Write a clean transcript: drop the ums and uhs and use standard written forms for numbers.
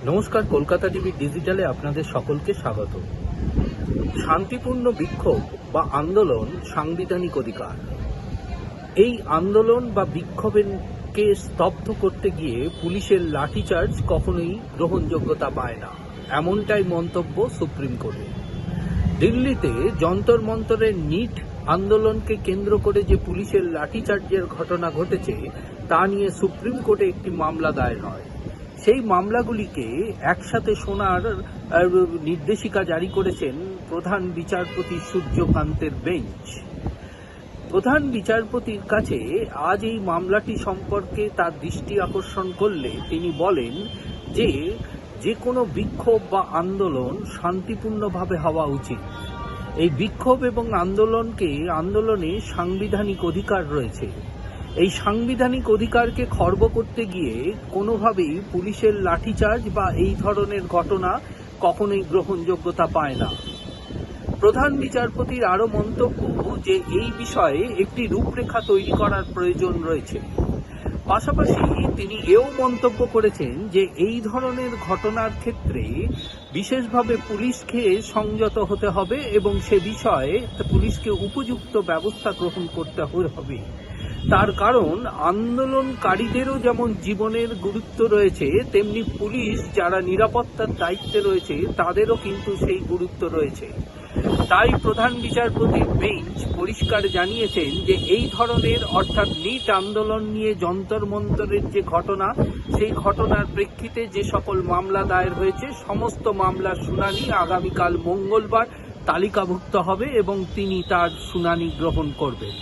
নমস্কার, কলকাতা টিভি ডিজিটালে আপনাদের সকলকে স্বাগত। শান্তিপূর্ণ বিক্ষোভ বা আন্দোলন সাংবিধানিক অধিকার। এই আন্দোলন বা বিক্ষোভকে স্তব্ধ করতে গিয়ে পুলিশের লাঠিচার্জ কখনোই গ্রহণযোগ্যতা পায় না, এমনটাই মন্তব্য সুপ্রিম কোর্টে। দিল্লিতে যন্তর মন্তরের নিট আন্দোলনকে কেন্দ্র করে যে পুলিশের লাঠিচার্জের ঘটনা ঘটেছে তা নিয়ে সুপ্রিম কোর্টে একটি মামলা দায়ের হয়। সেই মামলাগুলিকে একসাথে শোনার নির্দেশিকা জারি করেছেন প্রধান বিচারপতি সূর্যকান্তের বেঞ্চ। প্রধান বিচারপতির কাছে আজ এই মামলাটি সম্পর্কে তার দৃষ্টি আকর্ষণ করলে তিনি বলেন যে কোনো বিক্ষোভ বা আন্দোলন শান্তিপূর্ণভাবে হওয়া উচিত। এই বিক্ষোভ এবং আন্দোলনে সাংবিধানিক অধিকার রয়েছে। এই সাংবিধানিক অধিকারকে খর্ব করতে গিয়ে কোনোভাবেই পুলিশের লাঠিচার্জ বা এই ধরনের ঘটনা কখনোই গ্রহণযোগ্যতা পায় না। প্রধান বিচারপতির আরও মন্তব্য যে এই বিষয়ে একটি রূপরেখা তৈরি করার প্রয়োজন রয়েছে। পাশাপাশি তিনি এও মন্তব্য করেছেন যে এই ধরনের ঘটনার ক্ষেত্রে বিশেষভাবে পুলিশকে সংযত হতে হবে এবং সে বিষয়ে পুলিশকে উপযুক্ত ব্যবস্থা গ্রহণ করতে হবে। তার কারণ, আন্দোলনকারীদেরও যেমন জীবনের গুরুত্ব রয়েছে, তেমনি পুলিশ যারা নিরাপত্তার দায়িত্বে রয়েছে তাদেরও কিন্তু সেই গুরুত্ব রয়েছে। তাই প্রধান বিচারপতির বেঞ্চ পরিষ্কার জানিয়েছেন যে এই ধরনের অর্থাৎ নিট আন্দোলন নিয়ে যন্তর মন্তরের যে ঘটনা, সেই ঘটনার প্রেক্ষিতে যে সকল মামলা দায়ের হয়েছে সমস্ত মামলার শুনানি আগামীকাল মঙ্গলবার তালিকাভুক্ত হবে এবং তিনি তার শুনানি গ্রহণ করবেন।